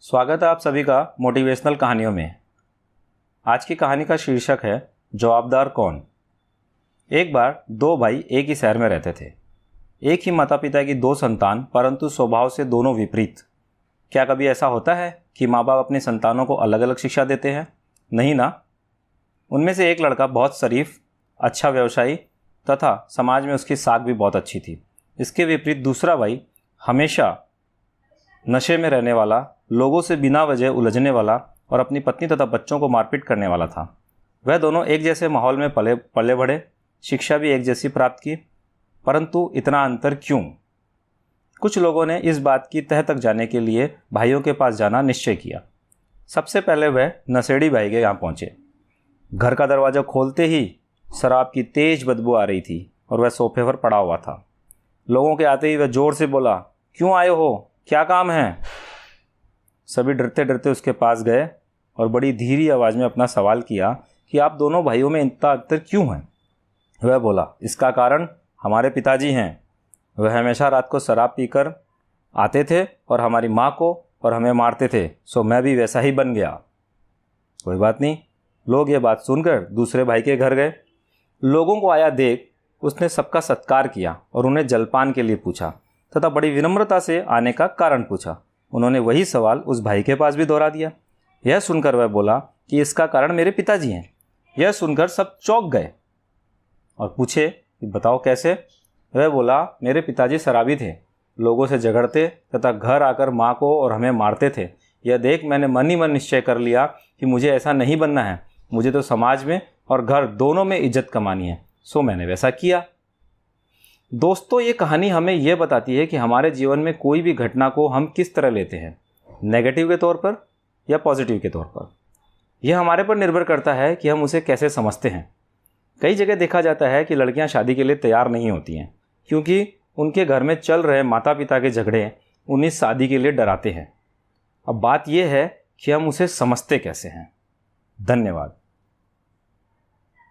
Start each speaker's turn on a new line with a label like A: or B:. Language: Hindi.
A: स्वागत है आप सभी का मोटिवेशनल कहानियों में। आज की कहानी का शीर्षक है जवाबदार कौन। एक बार दो भाई एक ही शहर में रहते थे। एक ही माता पिता की दो संतान, परंतु स्वभाव से दोनों विपरीत। क्या कभी ऐसा होता है कि माँ बाप अपने संतानों को अलग अलग शिक्षा देते हैं? नहीं ना। उनमें से एक लड़का बहुत शरीफ, अच्छा व्यवसायी तथा समाज में उसकी साख भी बहुत अच्छी थी। इसके विपरीत दूसरा भाई हमेशा नशे में रहने वाला, लोगों से बिना वजह उलझने वाला और अपनी पत्नी तथा बच्चों को मारपीट करने वाला था। वह दोनों एक जैसे माहौल में पले बढ़े, शिक्षा भी एक जैसी प्राप्त की, परंतु इतना अंतर क्यों? कुछ लोगों ने इस बात की तह तक जाने के लिए भाइयों के पास जाना निश्चय किया। सबसे पहले वह नशेड़ी भाई के यहाँ पहुँचे। घर का दरवाज़ा खोलते ही शराब की तेज बदबू आ रही थी और वह सोफे पर पड़ा हुआ था। लोगों के आते ही वह जोर से बोला, क्यों आए हो, क्या काम है? सभी डरते डरते उसके पास गए और बड़ी धीरी आवाज़ में अपना सवाल किया कि आप दोनों भाइयों में इतना अंतर क्यों है? वह बोला, इसका कारण हमारे पिताजी हैं। वह हमेशा रात को शराब पीकर आते थे और हमारी माँ को और हमें मारते थे, सो मैं भी वैसा ही बन गया। कोई बात नहीं। लोग ये बात सुनकर दूसरे भाई के घर गए। लोगों को आया देख उसने सबका सत्कार किया और उन्हें जलपान के लिए पूछा तथा बड़ी विनम्रता से आने का कारण पूछा। उन्होंने वही सवाल उस भाई के पास भी दोहरा दिया। यह सुनकर वह बोला कि इसका कारण मेरे पिताजी हैं। यह सुनकर सब चौंक गए और पूछे कि बताओ कैसे? वह बोला, मेरे पिताजी शराबी थे, लोगों से झगड़ते तथा घर आकर माँ को और हमें मारते थे। यह देख मैंने मन ही मन निश्चय कर लिया कि मुझे ऐसा नहीं बनना है। मुझे तो समाज में और घर दोनों में इज्जत कमानी है, सो मैंने वैसा किया। दोस्तों, ये कहानी हमें यह बताती है कि हमारे जीवन में कोई भी घटना को हम किस तरह लेते हैं, नेगेटिव के तौर पर या पॉजिटिव के तौर पर। यह हमारे पर निर्भर करता है कि हम उसे कैसे समझते हैं। कई जगह देखा जाता है कि लड़कियां शादी के लिए तैयार नहीं होती हैं क्योंकि उनके घर में चल रहे माता पिता के झगड़े उन्हें शादी के लिए डराते हैं। अब बात यह है कि हम उसे समझते कैसे हैं। धन्यवाद।